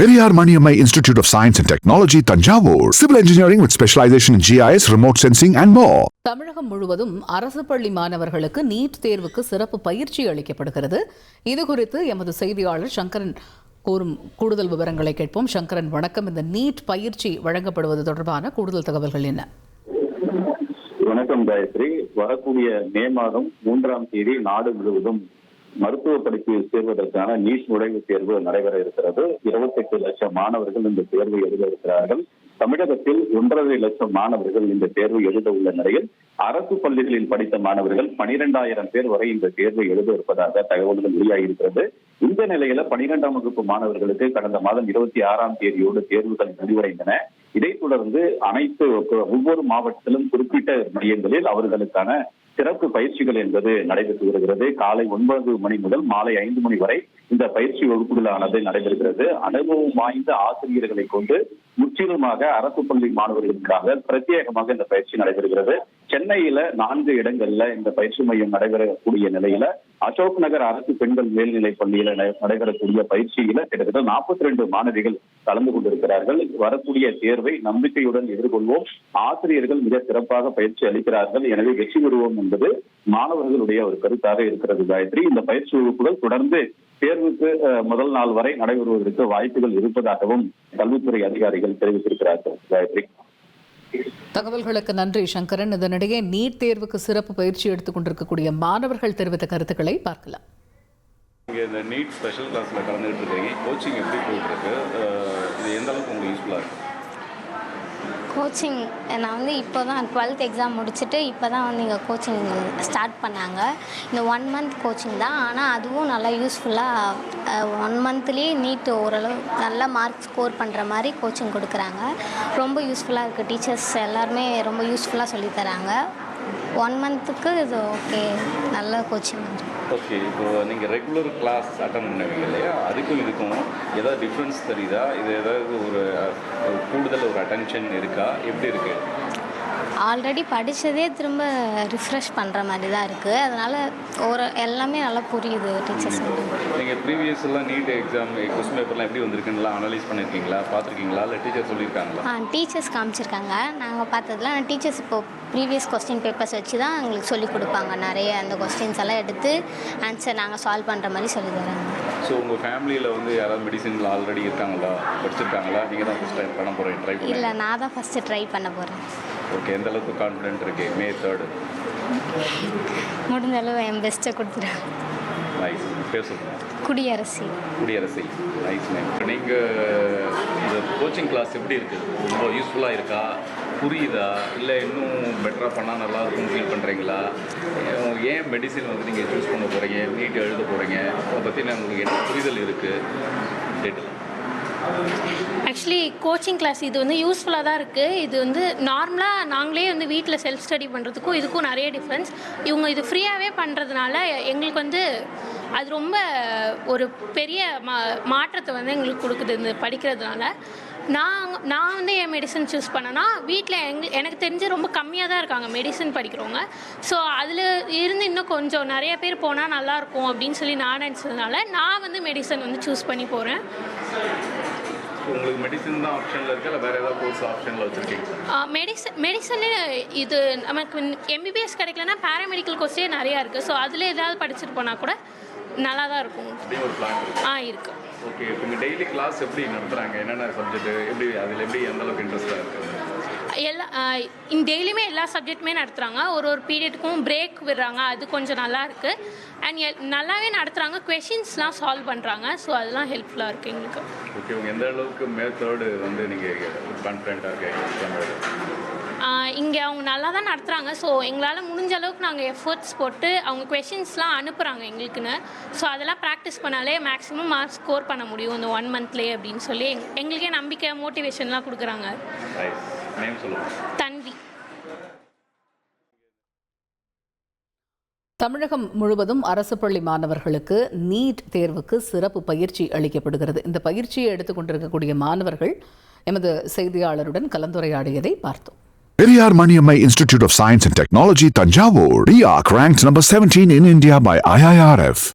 Periyar Maniammai Institute of Science and Technology, Tanjavur. Civil engineering with specialization in GIS, remote sensing and more. தமிழகம் முழுவதும் அரசு பள்ளி மாணவர்களுக்கு NEET தேர்வுக்கு சிறப்பு பயிற்சி அளிக்கப்படுகிறது. இதுகுறித்து எமது செய்தியாளர் சங்கரன் கூறும் கூடுதல் விவரங்களை கேட்போம். சங்கரன், வணக்கம். இந்த நீட் பயிற்சி வழங்கப்படுவது தொடர்பான கூடுதல் தகவல்கள் என்ன? வணக்கம் காயத்ரி. வரக்கூடிய மே மாதம் 3ஆம் தேதி நாடு முழுவதும் மருத்துவ படிப்பில் சேர்வதற்கான நீட் நுழைவுத் தேர்வு நடைபெற இருக்கிறது. 28 லட்சம் மாணவர்கள் இந்த தேர்வை எழுத இருக்கிறார்கள். தமிழகத்தில் 1.5 லட்சம் மாணவர்கள் இந்த தேர்வை எழுத உள்ள நிலையில் அரசு பள்ளிகளில் படித்த மாணவர்கள் 12,000 பேர் வரை இந்த தேர்வை எழுத இருப்பதாக தகவல்கள் வெளியாகியிருக்கிறது. இந்த நிலையில 12ஆம் வகுப்பு மாணவர்களுக்கு கடந்த மாதம் 26ஆம் தேதியோடு தேர்வுகள் முடிவடைந்தன. இதைத் தொடர்ந்து ஒவ்வொரு மாவட்டத்திலும் குறிப்பிட்ட மையங்களில் அவர்களுக்கான சிறப்பு பயிற்சிகள் என்பது நடைபெற்று வருகிறது. காலை 9 மணி முதல் மாலை 5 மணி வரை இந்த பயிற்சி வகுப்புகளானது நடைபெறுகிறது. அனுபவம் வாய்ந்த ஆசிரியர்களை கொண்டு முற்றிலுமாக அரசு பள்ளி மாணவர்களுக்காக பிரத்யேகமாக இந்த பயிற்சி நடைபெறுகிறது. சென்னையில 4 இடங்கள்ல இந்த பயிற்சி மையம் நடைபெறக்கூடிய நிலையில அசோக் நகர் அரசு பெண்கள் மேல்நிலை பள்ளியில நடைபெறக்கூடிய பயிற்சியில கிட்டத்தட்ட 42 மாணவிகள் கலந்து கொண்டிருக்கிறார்கள். வரக்கூடிய தேர்வை நம்பிக்கையுடன் எதிர்கொள்வோம். ஆசிரியர்கள் மிக சிறப்பாக பயிற்சி அளிக்கிறார்கள். எனவே வெற்றி பெறுவோம் என்பது மாணவர்களுடைய ஒரு கருத்தாக இருக்கிறது. காயத்ரி, இந்த பயிற்சி வகுப்புகள் தொடர்ந்து தேர்வுக்கு முதல் நாள் வரை நடைபெறுவதற்கு வாய்ப்புகள் இருப்பதாகவும் கல்வித்துறை அதிகாரிகள் தெரிவித்திருக்கிறார்கள். காயத்ரி, தகவல்களுக்கு நன்றி சங்கரன். இதனிடையே நீட் தேர்வுக்கு சிறப்பு பயிற்சி எடுத்துக் கொண்டிருக்கக்கூடிய மாணவர்கள் தெரிவித்த கருத்துக்களை பார்க்கலாம். இங்கே இந்த நீட் ஸ்பெஷல் கிளாஸில் கலந்துகிட்டு இருக்கீங்க. கோச்சிங் எப்படி போயிட்டு இருக்கு? இது எந்த அளவுக்கு உங்களுக்கு யூஸ்ஃபுல்லாக இருக்கு? கோச்சிங் நான் வந்து இப்போ தான் 12th எக்ஸாம் முடிச்சுட்டு இப்போ தான் வந்து இங்கே கோச்சிங் ஸ்டார்ட் பண்ணாங்க. இந்த 1 மந்த் கோச்சிங் தான். ஆனால் அதுவும் நல்லா யூஸ்ஃபுல்லாக 1 மந்த்லேயே நீட் ஓரளவு நல்ல மார்க் ஸ்கோர் பண்ணுற மாதிரி கோச்சிங் கொடுக்குறாங்க. ரொம்ப யூஸ்ஃபுல்லாக இருக்குது. டீச்சர்ஸ் எல்லாருமே ரொம்ப யூஸ்ஃபுல்லாக சொல்லித்தராங்க. 1 மந்த்துக்கு இது ஓகே, நல்ல கோச்சிங். ஓகே, இப்போ நீங்கள் ரெகுலர் கிளாஸ் அட்டன் பண்ணுவீங்க இல்லையா, அதுக்கும் இதுக்கும் ஏதாவது டிஃப்ரென்ஸ் தெரியுதா? இது ஏதாவது ஒரு கூடுதல் ஒரு அட்டென்ஷன் இருக்கா? எப்படி இருக்கு? ஆல்ரெடி படித்ததே திரும்ப ரிஃப்ரெஷ் பண்ணுற மாதிரி தான் இருக்குது. அதனால் எல்லாமே நல்லா புரியுது டீச்சர்ஸ். நீங்கள் ப்ரீவியஸ் எல்லாம் நீட் எக்ஸாம் கொஸ்டின் பேப்பர்லாம் எப்படி வந்திருக்குன்னு அனலைஸ் பண்ணியிருக்கீங்களா, பார்த்துருக்கீங்களா, இல்லை டீச்சர் சொல்லியிருக்காங்களா? டீச்சர்ஸ் காமிச்சிருக்காங்க. நாங்கள் பார்த்ததுல டீச்சர்ஸ் இப்போ ப்ரீவியஸ் கொஸ்டின் பேப்பர்ஸ் வச்சு தான் எங்களுக்கு சொல்லிக் கொடுப்பாங்க. நிறைய அந்த கொஸ்டின்ஸ் எல்லாம் எடுத்து ஆன்சர் நாங்கள் சால்வ் பண்ணுற மாதிரி சொல்லி தராங்க. ஸோ உங்கள் ஃபேமிலியில் வந்து யாராவது மெடிசனில் ஆல்ரெடி இருக்காங்களா, படிச்சிருக்காங்களா? நீங்கள் தான் ஃபஸ்ட் டைம் பண்ண போகிறீங்க? ட்ரை பண்ண? இல்லை, நான் தான் ஃபஸ்ட்டு ட்ரை பண்ண போகிறேன். ஓகே, எந்த அளவுக்கு கான்ஃபிடென்ட் இருக்கு? May 3rd முடிஞ்ச அளவு என் பெஸ்ட்டை கொடுத்துருவேன். நைஸ். பேர் சொல்லுங்கள். குடியரசி. குடியரசி, நைஸ் நேம். நீங்கள் இந்த கோச்சிங் கிளாஸ் எப்படி இருக்குது? ரொம்ப யூஸ்ஃபுல்லாக இருக்கா? புரியுதா? இல்லை இன்னும் பெட்டராக பண்ணால் நல்லாயிருக்கும்னு ஃபீல் பண்ணுறீங்களா? ஏன் மெடிசின் வந்து நீங்கள் சூஸ் பண்ண போகிறீங்க, நீட் எழுத போகிறீங்க, அதை பற்றின உங்களுக்கு என்ன புரிதல் இருக்குது? டீட்டெயில். ஆக்சுவலி கோச்சிங் கிளாஸ் இது வந்து யூஸ்ஃபுல்லாக தான் இருக்குது. இது வந்து நார்மலாக நாங்களே வந்து வீட்டில் செல்ஃப் ஸ்டடி பண்ணுறதுக்கும் இதுக்கும் நிறைய டிஃப்ரென்ஸ். இவங்க இது ஃப்ரீயாகவே பண்ணுறதுனால எங்களுக்கு வந்து அது ரொம்ப ஒரு பெரிய மாற்றத்தை வந்து எங்களுக்கு கொடுக்குது இந்த படிக்கிறதுனால. நான் வந்து என் மெடிசன் சூஸ் பண்ணேன்னா வீட்டில் எனக்கு தெரிஞ்சு ரொம்ப கம்மியாக தான் இருக்காங்க மெடிசன் படிக்கிறவங்க. ஸோ அதில் இருந்து இன்னும் கொஞ்சம் நிறைய பேர் போனால் நல்லாயிருக்கும் அப்படின்னு சொல்லி நான் நினச்சதுனால நான் வந்து மெடிசன் வந்து சூஸ் பண்ணி போகிறேன். உங்களுக்கு மெடிசன் தான் ஆப்ஷனில் இருக்கா, இல்லை வேறு ஏதாவது கோர்ஸ் ஆப்ஷனில் வச்சுருக்கீங்க? மெடிசனு இது நமக்கு எம்பிபிஎஸ் கிடைக்கலன்னா பேராமெடிக்கல் கோர்ஸே நிறையா இருக்குது. ஸோ அதில் ஏதாவது படிச்சுட்டு போனால் கூட நல்லா தான் இருக்கும். ஒரு பிளான் இருக்குது. ஓகே, இப்போ இங்கே டெய்லி கிளாஸ் எப்படி நடத்துகிறாங்க? என்னென்ன சப்ஜெக்ட், எப்படி அதில் எப்படி எந்த அளவுக்கு இன்ட்ரெஸ்ட்டாக இருக்குது? டெய்லியுமே எல்லா சப்ஜெக்ட்டுமே நடத்துகிறாங்க. ஒரு பீரியடுக்கும் பிரேக் விடுறாங்க. அது கொஞ்சம் நல்லா இருக்குது. அண்ட் நல்லாவே நடத்துகிறாங்க. கொஷின்ஸ்லாம் சால்வ் பண்ணுறாங்க. ஸோ அதெல்லாம் ஹெல்ப்ஃபுல்லாக இருக்குது எங்களுக்கு. ஓகே, உங்கள் எந்த அளவுக்கு May 3rd வந்து நீங்கள் கான்ஃபிடென்ட்டாக இருக்கீங்க? இங்கே அவங்க நல்லா தான் நடத்துகிறாங்க. ஸோ எங்களால் முடிஞ்ச அளவுக்கு நாங்கள் எஃபர்ட்ஸ் போட்டு அவங்க கொஷின்ஸ்லாம் அனுப்புகிறாங்க எங்களுக்குன்னு. ஸோ அதெல்லாம் ப்ராக்டிஸ் பண்ணாலே மேக்ஸிமம் மார்க்ஸ் ஸ்கோர் பண்ண முடியும் இந்த 1 மந்த்லேயே அப்படின்னு சொல்லி எங்களுக்கே நம்பிக்கை மோட்டிவேஷன்லாம் கொடுக்குறாங்க. தன்வி. தமிழகம் முழுவதும் அரசு பள்ளி மாணவர்களுக்கு நீட் தேர்வுக்கு சிறப்பு பயிற்சி அளிக்கப்படுகிறது. இந்த பயிற்சியை எடுத்துக் கொண்டிருக்கக்கூடிய மாணவர்கள் எமது செய்தியாளருடன் கலந்துரையாடியதை பார்த்தோம். Periyar Maniammai Institute of Science and Technology, Tanjavur. PIAC ranked number 17 in India by IIRF.